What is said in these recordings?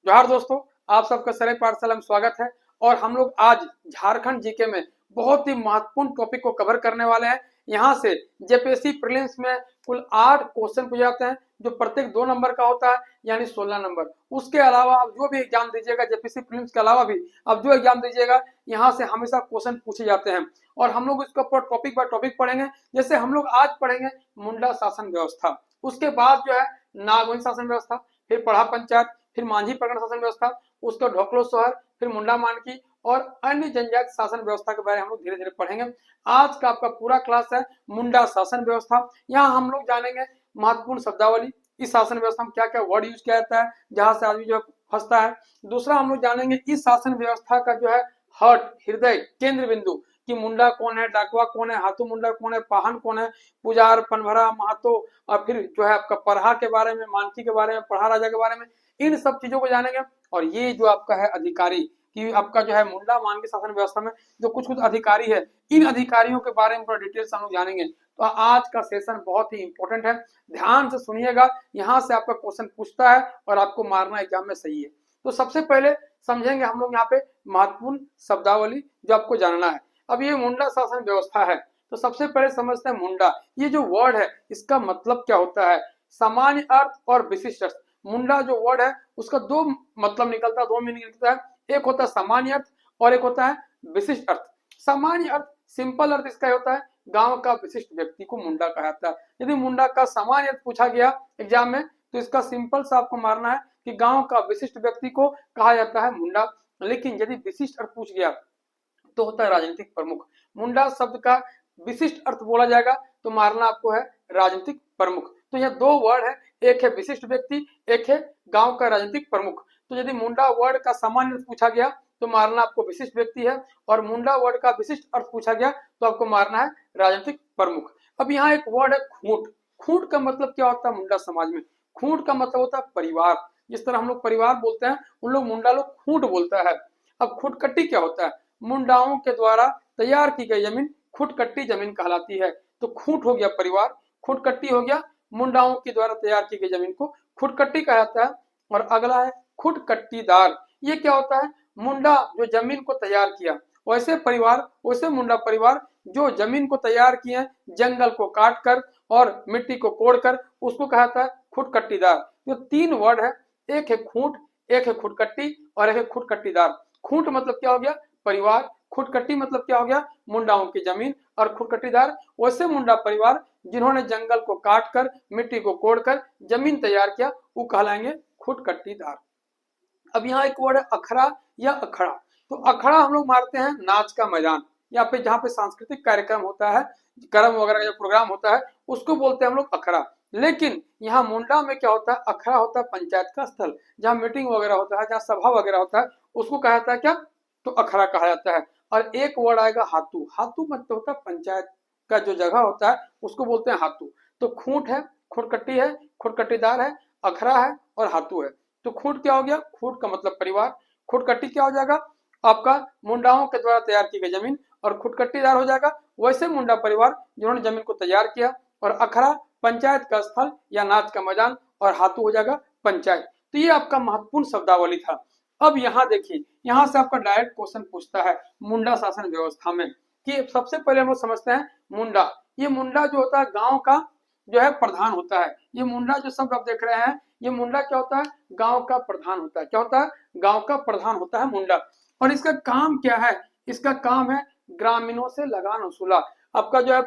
जोहार दोस्तों, आप सबका सरय पाठशाला में स्वागत है। और हम लोग आज झारखंड जीके में बहुत ही महत्वपूर्ण टॉपिक को कवर करने वाले हैं। यहाँ से जेपीएससी प्रीलिम्स में कुल 8 क्वेश्चन पूछे जाते हैं, जो प्रत्येक 2 नंबर का होता है, यानी 16 नंबर। उसके अलावा आप जो भी एग्जाम दीजिएगा, जेपीएससी प्रीलिम्स के अलावा भी आप जो एग्जाम दीजिएगा, यहाँ से हमेशा क्वेश्चन पूछे जाते हैं। और हम लोग इसके ऊपर टॉपिक बाय टॉपिक पढ़ेंगे। जैसे हम लोग आज पढ़ेंगे मुंडा शासन व्यवस्था, उसके बाद जो है नागवंश शासन व्यवस्था, फिर पढ़ा पंचायत, फिर मांझी प्रगण शासन व्यवस्था, उसका ढोकलो सोहर, फिर मुंडा मानकी और अन्य जनजाति शासन व्यवस्था के बारे में हम लोग धीरे धीरे पढ़ेंगे। आज का आपका पूरा क्लास है मुंडा शासन व्यवस्था। यहाँ हम लोग जानेंगे महत्वपूर्ण शब्दावली, इस शासन व्यवस्था में क्या क्या वर्ड यूज किया जाता है, जहां से आदमी जो है फंसता है। दूसरा हम लोग जानेंगे इस शासन व्यवस्था का जो है हार्ट, हृदय, केंद्र बिंदु, कि मुंडा कौन है, डाकवा कौन है, हाथू मुंडा कौन है, पाहन कौन है, पुजार, पनभरा, महातो, और फिर जो है आपका परहा के बारे में, मानकी के बारे में, पढ़ा राजा के बारे में, इन सब चीजों को जानेंगे। और ये जो आपका है अधिकारी, कि आपका जो है मुंडा मान के शासन व्यवस्था में जो कुछ कुछ अधिकारी है, इन अधिकारियों के बारे में पूरा डिटेल से हम लोग जानेंगे। तो आज का सेशन बहुत ही इंपॉर्टेंट है, ध्यान से सुनिएगा। यहाँ से आपका क्वेश्चन पूछता है और आपको मारना एग्जाम में सही है। तो सबसे पहले समझेंगे हम लोग यहाँ पे महत्वपूर्ण शब्दावली जो आपको जानना है। अब ये मुंडा शासन व्यवस्था है, तो सबसे पहले समझते हैं मुंडा, ये जो वर्ड है इसका मतलब क्या होता है। सामान्य अर्थ और विशिष्ट अर्थ, मुंडा जो वर्ड है उसका दो मतलब निकलता है, दो मीनिंग निकलता है। एक होता है सामान्य अर्थ और एक होता है विशिष्ट अर्थ। सामान्य अर्थ, सिंपल अर्थ इसका होता है गांव का विशिष्ट व्यक्ति को मुंडा कहा जाता है। यदि मुंडा का सामान्य अर्थ पूछा गया एग्जाम में, तो इसका सिंपल सा आपको मारना है कि गांव का विशिष्ट व्यक्ति को कहा जाता है मुंडा। लेकिन यदि विशिष्ट अर्थ पूछ गया तो होता है राजनीतिक प्रमुख। मुंडा शब्द का विशिष्ट अर्थ बोला जाएगा तो मारना आपको है राजनीतिक प्रमुख। तो यह दो वर्ड है, एक है विशिष्ट व्यक्ति, एक है गांव का राजनीतिक प्रमुख। तो यदि मुंडा वर्ड का सामान्य अर्थ पूछा गया तो मारना आपको विशिष्ट व्यक्ति है, और मुंडा वर्ड का विशिष्ट अर्थ पूछा गया तो आपको मारना है राजनीतिक प्रमुख। अब यहाँ एक वर्ड है खूंट। खूंट का मतलब क्या होता है मुंडा समाज में? खूंट का मतलब होता है परिवार। जिस तरह हम लोग परिवार बोलते हैं, उन लोग मुंडा लोग खूंट बोलता है। अब खूंटकट्टी क्या होता है? मुंडाओं के द्वारा तैयार की गई जमीन खूंटकट्टी जमीन कहलाती है। तो खूंट हो गया परिवार, खूंटकट्टी हो गया मुंडाओं के द्वारा तैयार की गई जमीन को खूंटकट्टी कहा जाता है। और अगला है खूंटकट्टीदार। ये क्या होता है? मुंडा जो जमीन को तैयार किया, वैसे परिवार, वैसे मुंडा परिवार जो जमीन को तैयार किए, जंगल को काट कर और मिट्टी को कोड़कर, उसको कहा जाता है खूंटकट्टीदार। तो 3 वर्ड है, एक है खूंट, एक है खूंटकट्टी और एक है खूंटकट्टीदार। खूंट मतलब क्या हो गया? परिवार। खूंटकट्टी मतलब क्या हो गया? मुंडाओं की जमीन। और खूंटकट्टीदार वैसे मुंडा परिवार जिन्होंने जंगल को काट कर, मिट्टी को कोड़कर जमीन तैयार किया, वो कहलाएंगे खूंटकट्टीदार। अब यहाँ एक वर्ड है अखड़ा या अखड़ा। तो अखड़ा हम लोग मारते हैं नाच का मैदान, या फिर जहाँ पे सांस्कृतिक कार्यक्रम होता है, कर्म वगैरह का प्रोग्राम होता है, उसको बोलते हैं हम लोग अखड़ा। लेकिन यहाँ मुंडा में क्या होता है? अखड़ा होता है पंचायत का स्थल, जहाँ मीटिंग वगैरह होता है, जहाँ सभा वगैरह होता है, उसको कहा जाता है क्या? तो अखड़ा कहा जाता है। और एक वर्ड आएगा हाथू। हाथू मतलब होता है पंचायत का जो जगह होता है, उसको बोलते हैं हाथू। तो खूंट है, खूंटकट्टी है, खूंटकट्टीदार है, अखड़ा है और हाथू है। तो खूंट क्या हो गया? खूंट का मतलब परिवार। खूंटकट्टी क्या हो जाएगा? आपका मुंडाओं के द्वारा तैयार की गई जमीन। और खूंटकट्टीदार हो जाएगा वैसे मुंडा परिवार जिन्होंने जमीन को तैयार किया। और अखड़ा पंचायत का स्थल या नाच का मैदान, और हाथू हो जाएगा पंचायत। तो ये आपका महत्वपूर्ण शब्दावली था। अब यहाँ देखिए, यहाँ से आपका डायरेक्ट क्वेश्चन पूछता है मुंडा शासन व्यवस्था में, कि सबसे पहले हम लोग समझते हैं मुंडा। ये मुंडा जो होता है गांव का जो है प्रधान होता है। ये मुंडा जो शब्द आप देख रहे हैं, ये मुंडा क्या होता है? गांव का प्रधान होता है। क्या होता है? गांव का प्रधान होता है मुंडा। और इसका काम क्या है? इसका काम है ग्रामीणों से लगान वसूला। आपका जो है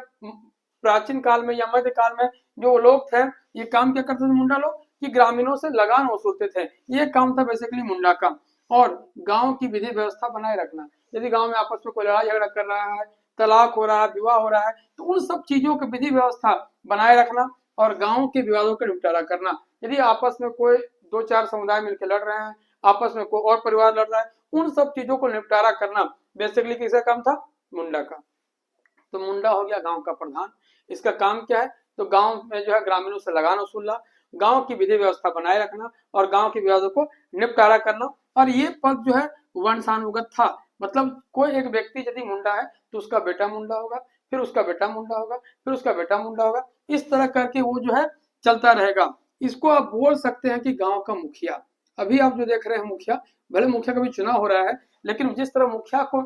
प्राचीन काल में या मध्य काल में जो लोग थे, ये काम क्या करते थे मुंडा लोग? कि ग्रामीणों से लगान वसूलते थे। ये काम था बेसिकली मुंडा का। और गांव की विधि व्यवस्था बनाए रखना। यदि गांव में आपस में कोई लड़ाई झगड़ा कर रहा है, तलाक हो रहा है, विवाह हो रहा है, तो उन सब चीजों की विधि व्यवस्था बनाए रखना और गांव के विवादों का निपटारा करना। यदि आपस में कोई 2-4 समुदाय मिलकर लड़ रहे हैं, आपस में कोई और परिवार लड़ रहा है, उन सब चीजों को निपटारा करना बेसिकली किसका काम था? मुंडा का। तो मुंडा हो गया गांव का प्रधान। इसका काम क्या है? तो गांव में जो है ग्रामीणों से लगान वसूलना, गांव की विधि व्यवस्था बनाए रखना और गांव के विवादों को निपटारा करना। और ये पद जो है वंशानुगत था। मतलब कोई एक व्यक्ति यदि मुंडा है तो उसका बेटा मुंडा होगा, फिर उसका बेटा मुंडा होगा, फिर उसका बेटा मुंडा होगा। इस तरह करके वो जो है चलता रहेगा। इसको आप बोल सकते हैं कि गांव का मुखिया। अभी आप जो देख रहे हैं मुखिया, भले मुखिया का भी चुनाव हो रहा है, लेकिन जिस तरह मुखिया को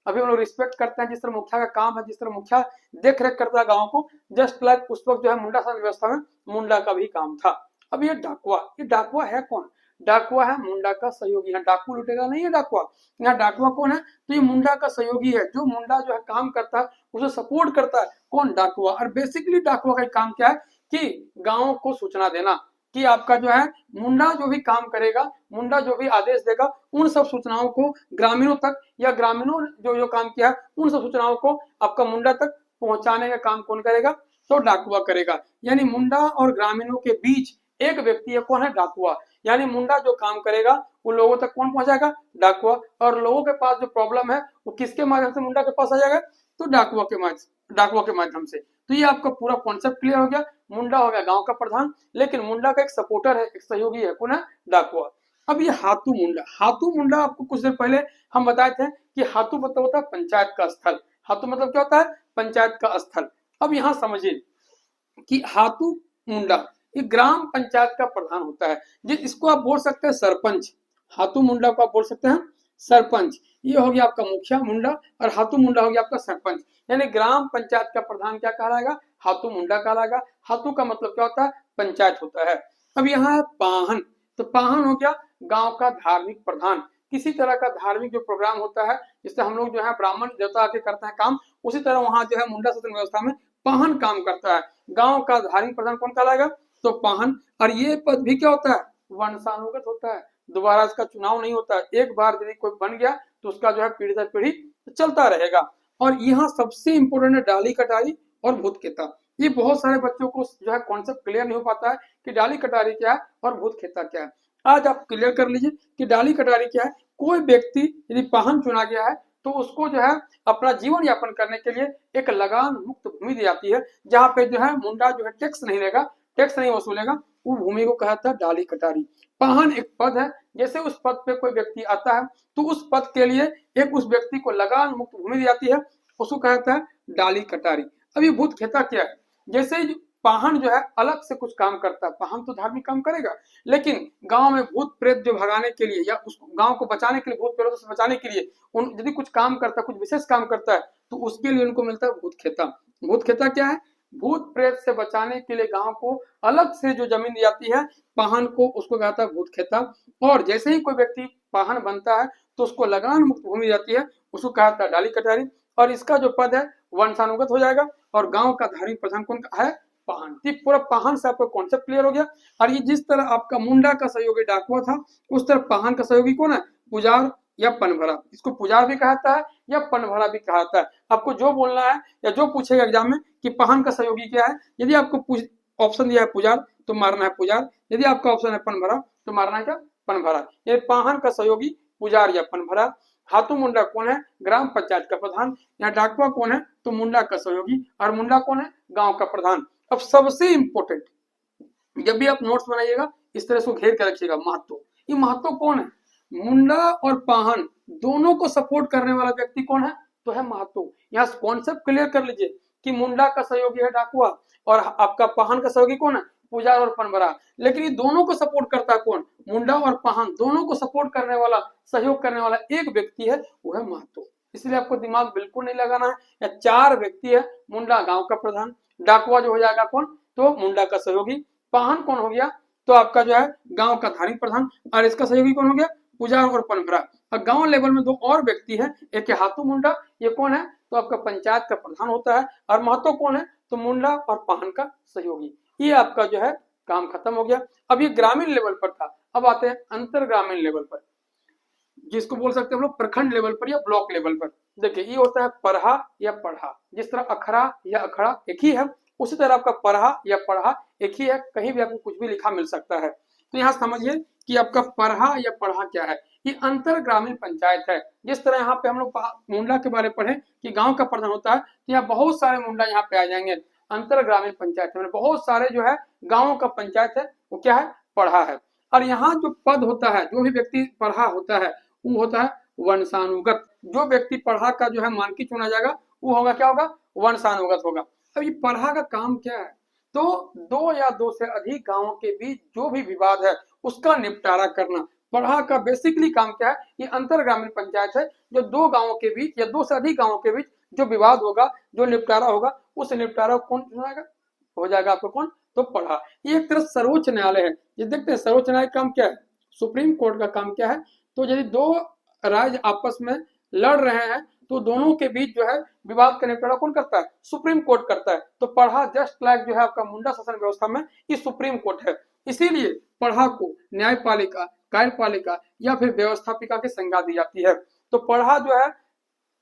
अभी हम लोग रिस्पेक्ट करते हैं, जिस तरह मुखिया का काम है, जिस तरह मुखिया देख रेख करता है गाँव को, जस्ट लाइक उस वक्त जो है मुंडा शासन व्यवस्था में मुंडा का भी काम था। अब ये डाकुआ है कौन? डाकुआ है मुंडा का सहयोगी। यहाँ डाकू लुटेगा नहीं है डाकुआ, यहाँ डाकुआ कौन है? तो ये मुंडा का सहयोगी है, जो मुंडा जो है काम करता है उसे सपोर्ट करता है। कौन? डाकुआ। और बेसिकली डाकुआ का काम क्या है कि गाँव को सूचना देना कि आपका जो है मुंडा जो भी काम करेगा, मुंडा जो भी आदेश देगा, उन सब सूचनाओं को ग्रामीणों तक, या ग्रामीणों जो जो काम किया है उन सब सूचनाओं को आपका मुंडा तक पहुंचाने का काम कौन करेगा? तो डाकुआ करेगा। यानी मुंडा और ग्रामीणों के बीच एक व्यक्ति है, कौन है? डाकुआ। यानी मुंडा जो काम करेगा वो लोगों तक कौन पहुंचाएगा? डाकुआ। और लोगों के पास जो प्रॉब्लम है वो किसके माध्यम से मुंडा के पास आ जाएगा? तो डाकुआ के माध्यम से। तो ये आपका पूरा कॉन्सेप्ट क्लियर हो गया। मुंडा हो गया गांव का प्रधान, लेकिन मुंडा का एक सपोर्टर है, एक सहयोगी है, कौन है? डाकुआ। अब ये हाथू मुंडा आपको कुछ देर पहले हम बताए थे कि हाथू मतलब होता है पंचायत का स्थल। हाथू मतलब क्या होता है? पंचायत का स्थल। अब यहाँ समझिए कि हाथू मुंडा ये ग्राम पंचायत का प्रधान होता है, इसको आप बोल सकते हैं सरपंच। हाथू मुंडा को आप बोल सकते हैं सरपंच। ये हो गया आपका मुखिया मुंडा, और हाथू मुंडा हो गया आपका सरपंच। यानी ग्राम पंचायत का प्रधान क्या कहलाएगा? हाथू मुंडा कहलाएगा। हाथू का मतलब क्या होता है? पंचायत होता है। अब यहाँ है पाहन। तो पाहन हो गया गांव का धार्मिक प्रधान। किसी तरह का धार्मिक जो प्रोग्राम होता है, जिससे हम लोग जो है ब्राह्मण देवता आके करते हैं काम, उसी तरह वहां जो है मुंडा शासन व्यवस्था में पाहन काम करता है। गांव का धार्मिक प्रधान कौन कहलाएगा? तो पाहन। और ये पद भी क्या होता है? वंशानुगत होता है। दोबारा इसका चुनाव नहीं होता है। एक बार यदि कोई बन गया तो उसका जो है पीढ़ी दर पीढ़ी चलता रहेगा। और यहाँ सबसे इंपोर्टेंट है डाली कटारी और भूत खेता। ये बहुत सारे बच्चों को जो है कॉन्सेप्ट क्लियर नहीं हो पाता है कि डाली कटारी क्या है और भूत खेता क्या है। आज आप क्लियर कर लीजिए कि डाली कटारी क्या है। कोई व्यक्ति यदि पाहन चुना गया है तो उसको जो है अपना जीवन यापन करने के लिए एक लगान मुक्त भूमि दी जाती है, जहाँ पे जो है मुंडा जो है टैक्स नहीं लेगा, टैक्स नहीं वसूलेगा। वो भूमि को कहा था डाली कटारी। पाहन एक पद है, जैसे उस पद पे कोई व्यक्ति आता है तो उस पद के लिए एक उस व्यक्ति को लगान मुक्त भूमि दी जाती है, उसको कहता है डाली कटारी। अब ये भूत खेता क्या है? जैसे पाहन जो है अलग से कुछ काम करता है, पाहन तो धार्मिक काम करेगा, लेकिन गांव में भूत प्रेत जो भगाने के लिए या उस गांव को बचाने के लिए, भूत प्रेतों से बचाने के लिए उन यदि कुछ काम करता है, कुछ विशेष काम करता है, तो उसके लिए उनको मिलता है भूत खेता। भूत खेता क्या है? भूत प्रेत से बचाने के लिए गांव को अलग से जो जमीन दी जाती है पाहन को, उसको कहता है भूत खेता। और जैसे ही कोई व्यक्ति पाहन बनता है तो उसको लगान मुक्त भूमि जाती है, उसको कहता है डाली कटारी। और इसका जो पद है वंशानुगत हो जाएगा। और गांव का धार्मिक प्रधान कौन है? पाहन। पूरा पाहन से आपका कॉन्सेप्ट क्लियर हो गया। और ये जिस तरह आपका मुंडा का सहयोगी डाकुआ था, उस तरह पाहन का सहयोगी कौन है? पुजार या पनभरा। इसको पुजार भी कहता है या पनभरा भी कहता है। आपको जो बोलना है या जो पूछेगा एग्जाम में कि पाहन का सहयोगी क्या है, यदि आपको ऑप्शन दिया है पुजार तो मारना है पुजार, यदि आपका ऑप्शन है पनभरा तो मारना है क्या? पनभरा। ये पाहन का सहयोगी पुजार या पनभरा। हाथू मुंडा कौन है? ग्राम पंचायत का प्रधान। यहाँ डाकुआ कौन है? तो मुंडा का सहयोगी। और मुंडा कौन है? गांव का प्रधान। अब सबसे इंपोर्टेंट, जब भी आप नोट्स बनाइएगा इस तरह से घेर कर रखिएगा, महत्व। ये महत्व कौन है? मुंडा और पाहन दोनों को सपोर्ट करने वाला व्यक्ति कौन है? तो है महतो। यहाँ कॉन्सेप्ट क्लियर कर लीजिए कि मुंडा का सहयोगी है डाकुआ और आपका पाहन का सहयोगी कौन है? पुजार और पनबरा। लेकिन ये दोनों को सपोर्ट करता है कौन? मुंडा और पाहन दोनों को सपोर्ट करने वाला, सहयोग करने वाला एक व्यक्ति है, वो है महतो। इसलिए आपको दिमाग बिल्कुल नहीं लगाना है। या चार व्यक्ति है, मुंडा गांव का प्रधान, डाकुआ जो हो जाएगा कौन? तो मुंडा का सहयोगी, पाहन कौन हो गया? तो आपका जो है गांव का धार्मिक प्रधान, और इसका सहयोगी कौन हो गया? पुजार और पनभरा। और गांव लेवल में दो और व्यक्ति है, एक है हाथू मुंडा, ये कौन है? तो आपका पंचायत का प्रधान होता है। और महतो कौन है? तो मुंडा और पाहन का सहयोगी। ये आपका जो है काम खत्म हो गया। अब ये ग्रामीण लेवल पर था। अब आते हैं अंतर ग्रामीण लेवल पर, जिसको बोल सकते हैं हम लोग प्रखंड लेवल पर या ब्लॉक लेवल पर। देखिए ये होता है पढ़ा या पढ़ा। जिस तरह अखरा या अखड़ा एक ही है, उसी तरह आपका पढ़ा या पढ़ा एक ही है, कहीं भी आपको कुछ भी लिखा मिल सकता है। तो यहाँ समझिए कि आपका पढ़ा या पढ़ा क्या है। ये अंतर ग्रामीण पंचायत है। जिस तरह यहाँ पे हम लोग मुंडा के बारे में पढ़े कि गांव का प्रधान होता है, तो यहाँ बहुत सारे मुंडा यहाँ पे आ जाएंगे। अंतर ग्रामीण पंचायत में बहुत सारे जो है गाँव का पंचायत है, वो क्या है? पढ़ा है। और यहाँ जो पद होता है, जो भी व्यक्ति पढ़ा होता है, वो होता है वंशानुगत। जो व्यक्ति पढ़ा का जो है मानकी चुना जाएगा वो होगा क्या होगा? वंशानुगत होगा। अब ये पढ़ा का काम क्या है? तो दो या दो से अधिक गांवों के बीच जो भी विवाद है उसका निपटारा करना। पढ़ा का बेसिकली काम क्या है, ये अंतर ग्रामीण पंचायत है, जो दो गांवों के बीच या दो से अधिक गांवों के बीच जो विवाद होगा, जो निपटारा होगा, उस निपटारा को कौन चुनाएगा, हो जाएगा आपको कौन, तो पढ़ा। ये एक तरह सर्वोच्च न्यायालय है। ये देखते हैं सर्वोच्च न्यायालय का काम क्या है, सुप्रीम कोर्ट का काम क्या है। तो यदि दो राज्य आपस में लड़ रहे हैं तो दोनों के बीच जो है विवाद का निपटारा कौन करता है, सुप्रीम कोर्ट करता है। तो पढ़ा जस्ट लाइक जो है आपका मुंडा शासन व्यवस्था में ये सुप्रीम कोर्ट है। इसीलिए पढ़ा को न्यायपालिका, कार्यपालिका या फिर व्यवस्थापिका की संज्ञा दी जाती है। तो पढ़ा जो है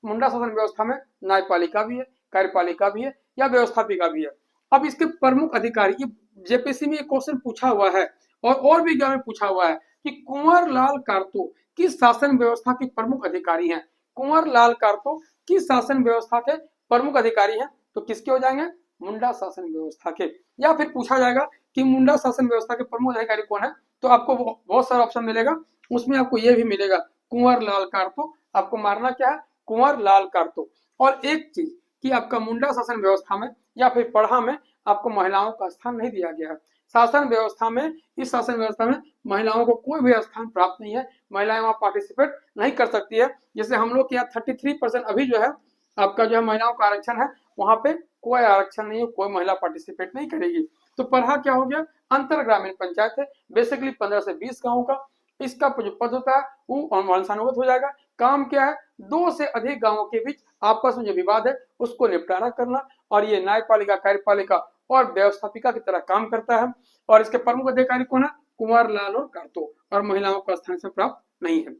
मुंडा शासन व्यवस्था में न्यायपालिका भी है, कार्यपालिका भी है या व्यवस्थापिका भी है। अब इसके प्रमुख अधिकारी, ये जेपीएससी में ये क्वेश्चन पूछा हुआ है और भी एग्जाम में पूछा हुआ है कि कुंवर लाल कार्तो किस शासन व्यवस्था के प्रमुख अधिकारी हैं। कुंवर लाल कार्तो किस शासन व्यवस्था के प्रमुख अधिकारी हैं, तो किसके हो जाएंगे, मुंडा शासन व्यवस्था के। या फिर पूछा जाएगा कि मुंडा शासन व्यवस्था के प्रमुख अधिकारी कौन है, तो आपको बहुत सारा ऑप्शन मिलेगा, उसमें आपको ये भी मिलेगा कुंवर लाल कार्तो। आपको मारना क्या है, कुंवर लाल कार्तो। और एक चीज कि आपका मुंडा शासन व्यवस्था में या फिर पढ़ा में आपको महिलाओं का स्थान नहीं दिया गया है। शासन व्यवस्था में, इस शासन व्यवस्था में महिलाओं को कोई भी स्थान प्राप्त नहीं है, महिलाएं वहां पार्टिसिपेट नहीं कर सकती है। जैसे हम लोग के यहाँ 33% अभी जो है आपका जो है महिलाओं का आरक्षण है, वहां पे कोई आरक्षण नहीं है, कोई महिला पार्टिसिपेट नहीं करेगी। तो पढ़ा क्या हो गया, अंतर ग्रामीण पंचायत है, बेसिकली 15 से 20 गाँव का। इसका जो पद होता है वो वंशानुगत हो जाएगा। काम क्या है, दो से अधिक गांवों के बीच आपस में जो विवाद है उसको निपटारा करना। और ये न्यायपालिका, कार्यपालिका और व्यवस्थापिका की तरह काम करता है। और इसके प्रमुख अधिकारी कौन है, कुंवर लाल और कार्तो, और महिलाओं का स्थान से प्राप्त नहीं है।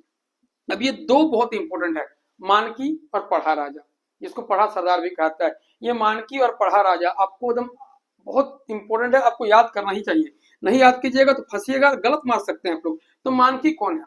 अब ये दो बहुत इंपॉर्टेंट है, मानकी और पढ़ा राजा, जिसको पढ़ा सरदार भी कहता है। ये मानकी और पढ़ा राजा आपको एकदम बहुत इंपॉर्टेंट है, आपको याद करना ही चाहिए। नहीं याद कीजिएगा तो फंसिएगा, गलत मार सकते हैं आप लोग। तो मानकी कौन है,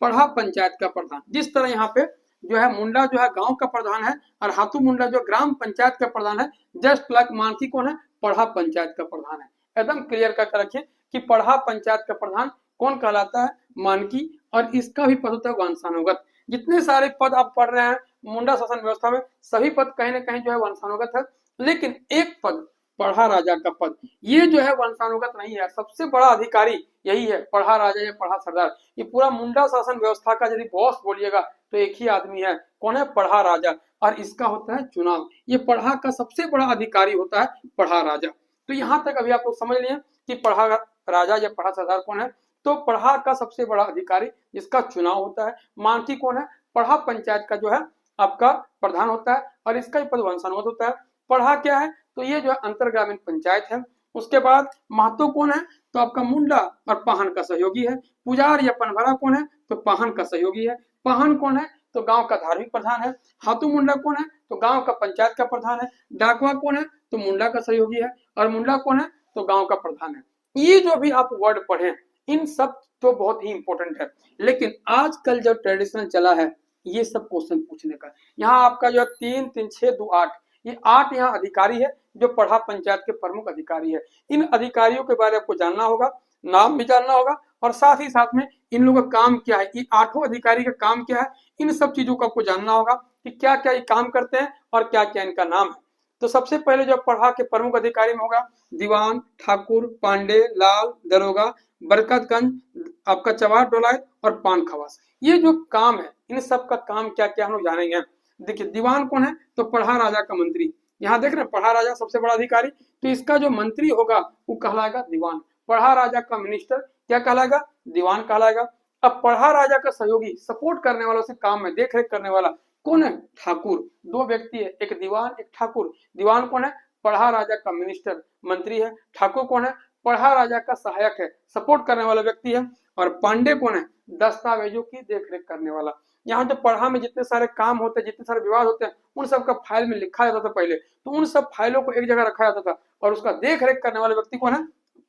पढ़ा पंचायत का प्रधान। जिस तरह यहाँ पे जो है मुंडा जो है गांव का प्रधान है और हाथू मुंडा जो ग्राम पंचायत का प्रधान है, जस्ट लाइक मानकी कौन है, पढ़ा पंचायत का प्रधान है। एकदम क्लियर करके रखिए कि पढ़ा पंचायत का प्रधान कौन कहलाता है, मानकी। और इसका भी पद होता है वंशानुगत। जितने सारे पद आप पढ़ रहे हैं मुंडा शासन व्यवस्था में, सभी पद कहीं ना कहीं जो है वंशानुगत है। लेकिन एक पद पढ़ा राजा का पद, ये जो है वंशानुगत नहीं है। सबसे बड़ा अधिकारी यही है, पढ़ा राजा या पढ़ा सरदार। ये पूरा मुंडा शासन व्यवस्था का यदि बॉस बोलिएगा तो एक ही आदमी है, कौन है, पढ़ा राजा। और इसका होता है चुनाव। ये पढ़ा का सबसे बड़ा अधिकारी होता है पढ़ा राजा। तो यहाँ तक अभी आप लोग समझ लिए कि पढ़ा राजा या पढ़ा सरदार कौन है। तो पढ़ा का सबसे बड़ा अधिकारी जिसका चुनाव होता है। मानकी कौन है, पढ़ा पंचायत का जो है आपका प्रधान होता है और इसका पद वंशानुगत होता है। पढ़ा क्या है, तो ये जो है अंतर ग्रामीण पंचायत है। उसके बाद महतो कौन है, तो आपका मुंडा और पाहन का सहयोगी है। पुजार या पनभरा कौन है, तो पाहन का सहयोगी है। पाहन कौन है, तो गांव का धार्मिक प्रधान है। हाथू मुंडा कौन है, तो गांव का पंचायत का प्रधान है। डाकवा कौन है, तो मुंडा का सहयोगी है। और मुंडा कौन है, तो गांव का प्रधान है। ये जो भी आप वर्ड पढ़े, इन सब तो बहुत ही इंपॉर्टेंट है। लेकिन आजकल जो ट्रेडिशनल चला है ये सब क्वेश्चन पूछने का, यहाँ आपका जो 3, 3, 6, 2, 8, ये 8 यहाँ अधिकारी है जो पढ़ा पंचायत के प्रमुख अधिकारी है। इन अधिकारियों के बारे में आपको जानना होगा, नाम भी जानना होगा, और साथ ही साथ में इन लोगों का काम क्या है, ये 8 अधिकारी का काम क्या है, इन सब चीजों को आपको जानना होगा कि क्या क्या ये काम करते हैं और क्या क्या इनका नाम है। तो सबसे पहले जो पढ़ा के प्रमुख अधिकारी में होगा दीवान, ठाकुर, पांडे, लाल, दरोगा, बरकतगंज, आपका चवार डोलायत और पान खवास। ये जो काम है, इन सब का काम क्या क्या हम लोग जानेंगे। देखिए दीवान कौन है, तो पढ़ा राजा का मंत्री। यहाँ देख रहे हैं पढ़ा राजा सबसे बड़ा अधिकारी, तो इसका जो मंत्री होगा वो कहलाएगा दीवान। पढ़ा राजा का मिनिस्टर क्या कहलाएगा, दीवान कहलाएगा। अब पढ़ा राजा का सहयोगी, सपोर्ट करने वाला, उसे काम में देख रेख करने वाला कौन है, ठाकुर। 2 व्यक्ति है, एक दीवान एक ठाकुर। दीवान कौन है, पढ़ा राजा का मिनिस्टर, मंत्री है। ठाकुर कौन है, पढ़ा राजा का सहायक है, सपोर्ट करने वाला व्यक्ति है। और पांडे कौन है, दस्तावेजों की देखरेख करने वाला। यहाँ जो पढ़ा में जितने सारे काम होते हैं, जितने सारे विवाद होते हैं, उन सब का फाइल में लिखा जाता था पहले। तो उन सब फाइलों को एक जगह रखा जाता था और उसका देख रेख करने वाले व्यक्ति कौन है,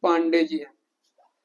पांडे जी है।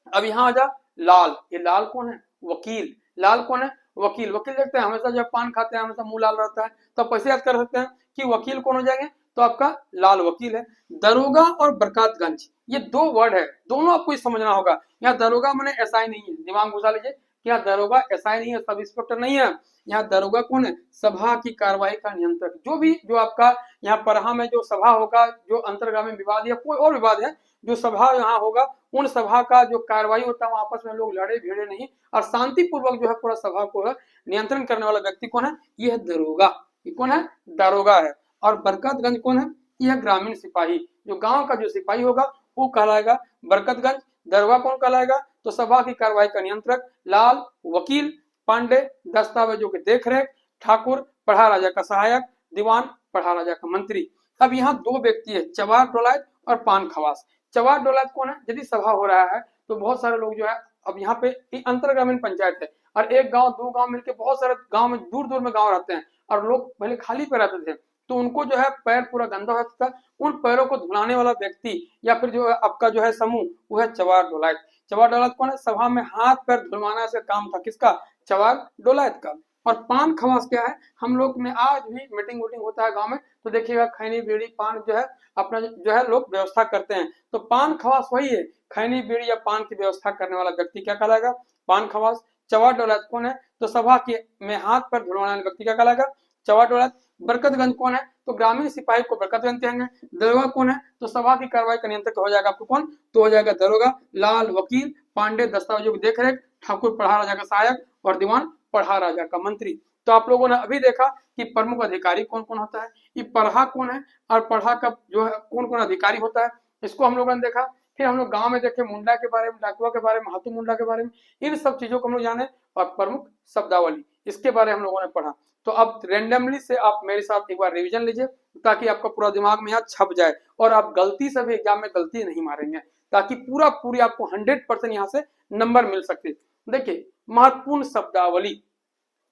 अब यहाँ आ जा लाल। ये लाल कौन है, वकील। लाल कौन है, वकील। वकील देखते हैं हमेशा जब पान खाते हैं हमेशा मुंह लाल रहता है, तो आप कैसे याद कर सकते हैं कि वकील कौन हो जाएंगे, तो आपका लाल वकील है। दरोगा और बरकतगंज, ये 2 वर्ड है, दोनों आपको समझना होगा। यहाँ दरोगा मैंने ऐसा ही नहीं है, दिमाग घुसा लीजिए यहाँ दरोगा एसआई नहीं है, सब इंस्पेक्टर नहीं है। यहाँ दरोगा कौन है? सभा की कार्रवाई का नियंत्रक। जो आपका यहाँ परहा में जो सभा होगा, जो अंतर्गामी विवाद या कोई और विवाद है, जो सभा यहाँ होगा, उन सभा का जो कार्रवाई होता है आपस में लोग लड़े भिड़े नहीं और शांतिपूर्वक जो है पूरा सभा को नियंत्रण करने वाला व्यक्ति कौन है? यह दरोगा। ये कौन है? दरोगा है। और बरकतगंज कौन है? यह ग्रामीण सिपाही, जो गांव का जो सिपाही होगा वो कहलाएगा बरकतगंज। दरोगा कौन कहलाएगा? तो सभा की कार्रवाई का नियंत्रक। लाल वकील, पांडे दस्तावेजों की देखरेख, ठाकुर पढ़ा राजा का सहायक, दीवान पढ़ा राजा का मंत्री। अब यहाँ दो व्यक्ति है, चवार डोलायत और पान खवास। चवार डोलायत कौन है? यदि सभा हो रहा है तो बहुत सारे लोग जो है, अब यहाँ पे अंतरग्रामीण पंचायत है और एक गांव दो गांव मिलकर बहुत सारे गांव में दूर दूर में गांव रहते हैं और लोग पहले खाली पे रहते थे, तो उनको जो है पैर पूरा गंदा हो जाता था। उन पैरों को धुलाने वाला व्यक्ति या फिर जो है आपका जो है समूह, वो है चवार डोलायत। चवार डोलायत कौन है? सभा में हाथ पैर धुलवाना से काम था किसका? चवार डोलायत का। और पान खवास क्या है? हम लोग में आज भी मीटिंग वोटिंग होता है गांव में तो देखिएगा खैनी बीड़ी पान जो है अपना जो है लोग व्यवस्था करते हैं, तो पान खवास वही है। खैनी बीड़ी या पान की व्यवस्था करने वाला व्यक्ति क्या कहलाएगा? पान खवास। चवार डोलायत कौन है? तो सभा के में हाथ पर धुलवाने वाला व्यक्ति क्या कहलाएगा? चवार डोलायत। बरकतगंज कौन है? तो ग्रामीण सिपाही को बरकतगंज कहेंगे। दरोगा कौन है? तो सभा की कार्रवाई का नियंत्रक हो जाएगा आपको कौन? तो हो जाएगा दरोगा। लाल वकील, पांडे दस्तावेजों की देखरेख, ठाकुर पढ़ा राजा का सहायक और दीवान पढ़ा राजा का मंत्री। तो आप लोगों ने अभी देखा कि प्रमुख अधिकारी कौन कौन होता है, ये पढ़ा कौन है और पढ़ा का जो है कौन कौन अधिकारी होता है, इसको हम लोगों ने देखा। फिर हम लोग गांव में देखे मुंडा के बारे में, डाकुआ के बारे में, हाथू मुंडा के बारे में, इन सब चीजों को हम लोग जाने। और प्रमुख शब्दावली, इसके बारे में हम लोगों ने पढ़ा। तो अब रैंडमली से आप मेरे साथ एक बार रिवीजन लीजिए ताकि आपका पूरा दिमाग में यहाँ छप जाए और आप गलती से भी एग्जाम में गलती नहीं मारेंगे, ताकि पूरी आपको 100% यहाँ से नंबर मिल सकते। देखिए, महत्वपूर्ण शब्दावली।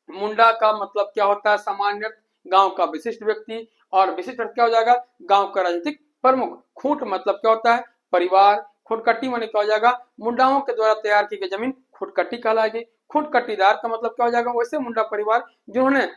मुंडा का मतलब क्या होता है? सामान्य गांव का विशिष्ट व्यक्ति। और विशिष्ट क्या हो जाएगा? गांव का राजनीतिक प्रमुख। खूंट मतलब क्या होता है? परिवार। खुटकट्टी माने क्या हो जाएगा? मुंडाओं के द्वारा तैयार की गई जमीन खुटकट्टी कहलाएगी। खुटकट्टीदार का मतलब क्या हो जाएगा? वैसे मुंडा परिवार जिन्होंने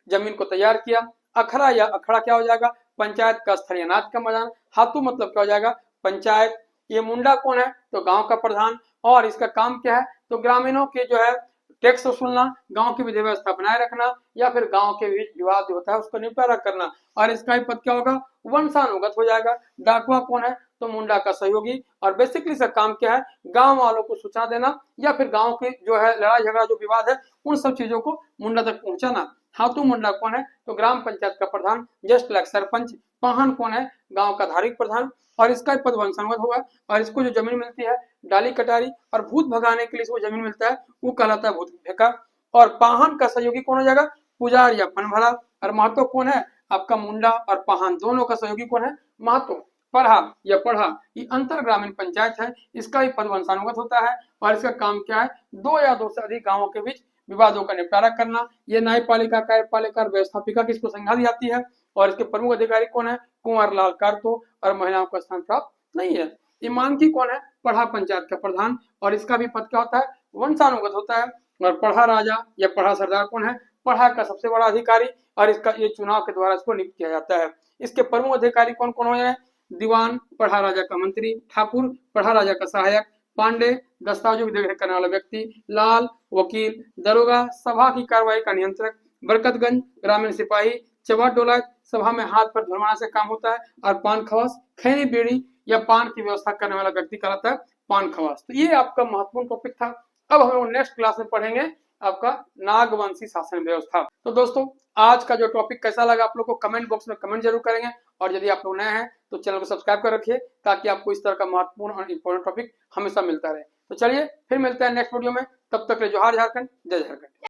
जमीन को तैयार किया। अखड़ा या अखड़ा क्या हो जाएगा? पंचायत का स्थल या नाच का मैदान। हाथू मतलब क्या हो जाएगा? पंचायत। ये मुंडा कौन है? तो गांव का प्रधान। और इसका काम क्या है? तो ग्रामीणों के जो है टैक्स वसूलना, गांव की विधि व्यवस्था बनाए रखना या फिर गांव के बीच विवाद जो होता है उसका निपटारा करना। और इसका ही पद क्या होगा? वंशानुगत हो जाएगा। डाकुआ कौन है? तो मुंडा का सहयोगी। और बेसिकली इसका काम क्या है? गांव वालों को सूचना देना या फिर गांव की जो है लड़ाई झगड़ा जो विवाद है उन सब चीजों को मुंडा तक पहुंचाना। हाथू मुंडा कौन है? तो ग्राम पंचायत का प्रधान, जस्ट लाइक सरपंच। पाहन कौन है? गांव का धार्मिक प्रधान। और इसका पद वंशानुगत होगा। और इसको जो जमीन मिलती है डाली कटारी और भूत भगाने के लिए इसको जमीन मिलता है वो कहलाता है भूत फेंका। और पाहन का सहयोगी कौन हो जाएगा? पुजार या पनभरा। और महतो कौन है? आपका मुंडा और पाहन दोनों का सहयोगी कौन है? महतो। पढ़ा या पढ़ा ये अंतर ग्रामीण पंचायत है, इसका भी पद वंशानुगत होता है। और इसका काम क्या है? दो या दो से अधिक गांवों के बीच विवादों का निपटारा करना। ये न्यायपालिका, कार्यपालिका और व्यवस्थापिका की इसको संज्ञा दी जाती है। और इसके प्रमुख अधिकारी कौन है? कुंवर लाल कार्तो। और महिलाओं का स्थान प्राप्त नहीं है। ईमानकी कौन है? पढ़ा पंचायत का प्रधान। और इसका भी पद क्या होता है? वंशानुगत होता है। और पढ़ा राजा या पढ़ा सरदार कौन है? पढ़ा का सबसे बड़ा अधिकारी। और इसका ये चुनाव के द्वारा इसको नियुक्त किया जाता है। इसके प्रमुख अधिकारी कौन कौन हो जाए? दीवान पढ़ा राजा का मंत्री, ठाकुर पढ़ा राजा का सहायक, पांडे दस्तावेजों की देखरेख करने वाला व्यक्ति, लाल वकील, दरोगा सभा की कार्रवाई का नियंत्रक, बरकतगंज ग्रामीण सिपाही, चवार डोलायत सभा में हाथ पर धुलवाने से काम होता है। और पान खवास खैनी बीड़ी या पान की व्यवस्था करने वाला व्यक्ति कहलाता है पान खवास। तो ये आपका महत्वपूर्ण टॉपिक था। अब हम लोग नेक्स्ट क्लास में पढ़ेंगे आपका नागवंशी शासन व्यवस्था। तो दोस्तों, आज का जो टॉपिक कैसा लगा आप लोग को कमेंट बॉक्स में कमेंट जरूर करेंगे। और यदि आप लोग नए हैं तो चैनल को सब्सक्राइब कर रखिए ताकि आपको इस तरह का महत्वपूर्ण और इंपॉर्टेंट टॉपिक हमेशा मिलता रहे। तो चलिए फिर मिलते हैं नेक्स्ट वीडियो में। तब तक के लिए जोहार झारखंड, जय झारखंड।